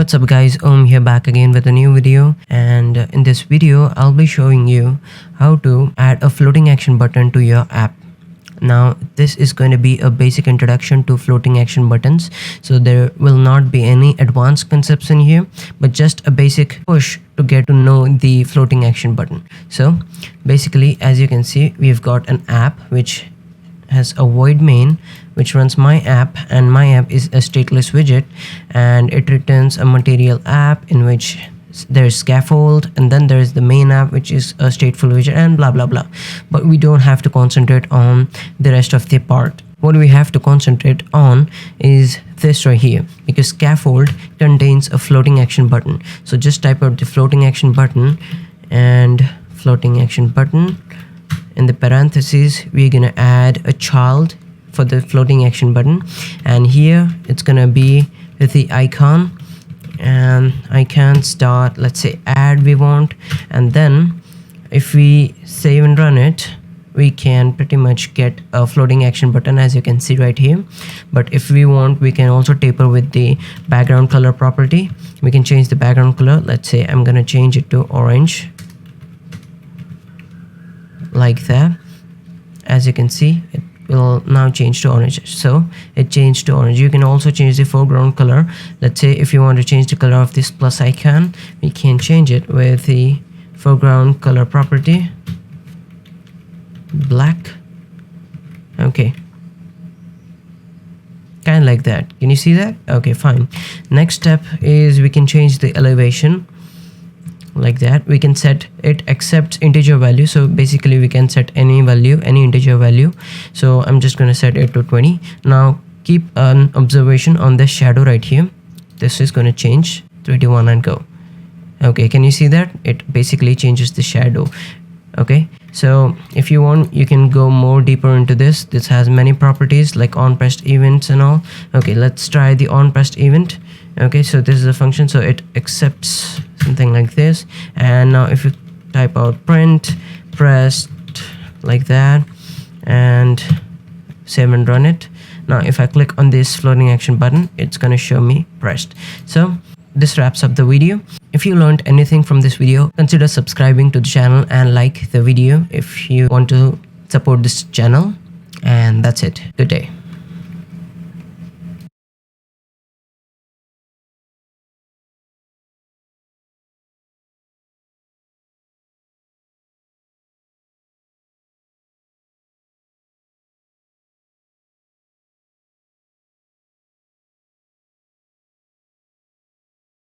what's up guys, here back again with a new video, and in this video I'll be showing you how to add a floating action button to your app. Now this is going to be a basic introduction to floating action buttons, so there will not be any advanced concepts in here, but just a basic push to get to know the floating action button. So basically, as you can see, we've got an app which has a void main which runs my app, and my app is a stateless widget, and it returns a material app in which there's scaffold, and then there's the main app which is a stateful widget, and blah blah blah. But we don't have to concentrate on the rest of the part. What we have to concentrate on is this right here, because scaffold contains a floating action button. So just type out the floating action button, and floating action button, in the parentheses we're gonna add a child for the floating action button, and here it's gonna be with the icon, and icon start, let's say add we want, and then if we save and run it, we can pretty much get a floating action button, as you can see right here. But if we want, we can also taper with the background color property. We can change the background color. Let's say I'm gonna change it to orange, like that. As you can see, it will now change to orange. So it changed to orange. You can also change the foreground color. Let's say if you want to change the color of this plus icon, we can change it with the foreground color property, black. Okay, kind of like that. Can you see that? Okay, fine. Next step is we can change the elevation, like that. We can set it accepts integer value, so basically we can set any value, any integer value. So I'm just going to set it to 20. Now keep an observation on this shadow right here. This is going to change 21 and go. Okay, can you see that? It basically changes the shadow. Okay, so if you want, you can go more deeper into this. This has many properties like on pressed events and all. Okay, let's try the on pressed event. Okay, so this is a function, so it accepts something like this. And now if you type out print pressed, like that, and save and run it, now if I click on this floating action button, it's gonna show me pressed. So this wraps up the video. If you learned anything from this video, consider subscribing to the channel and like the video if you want to support this channel. And that's it. Good day.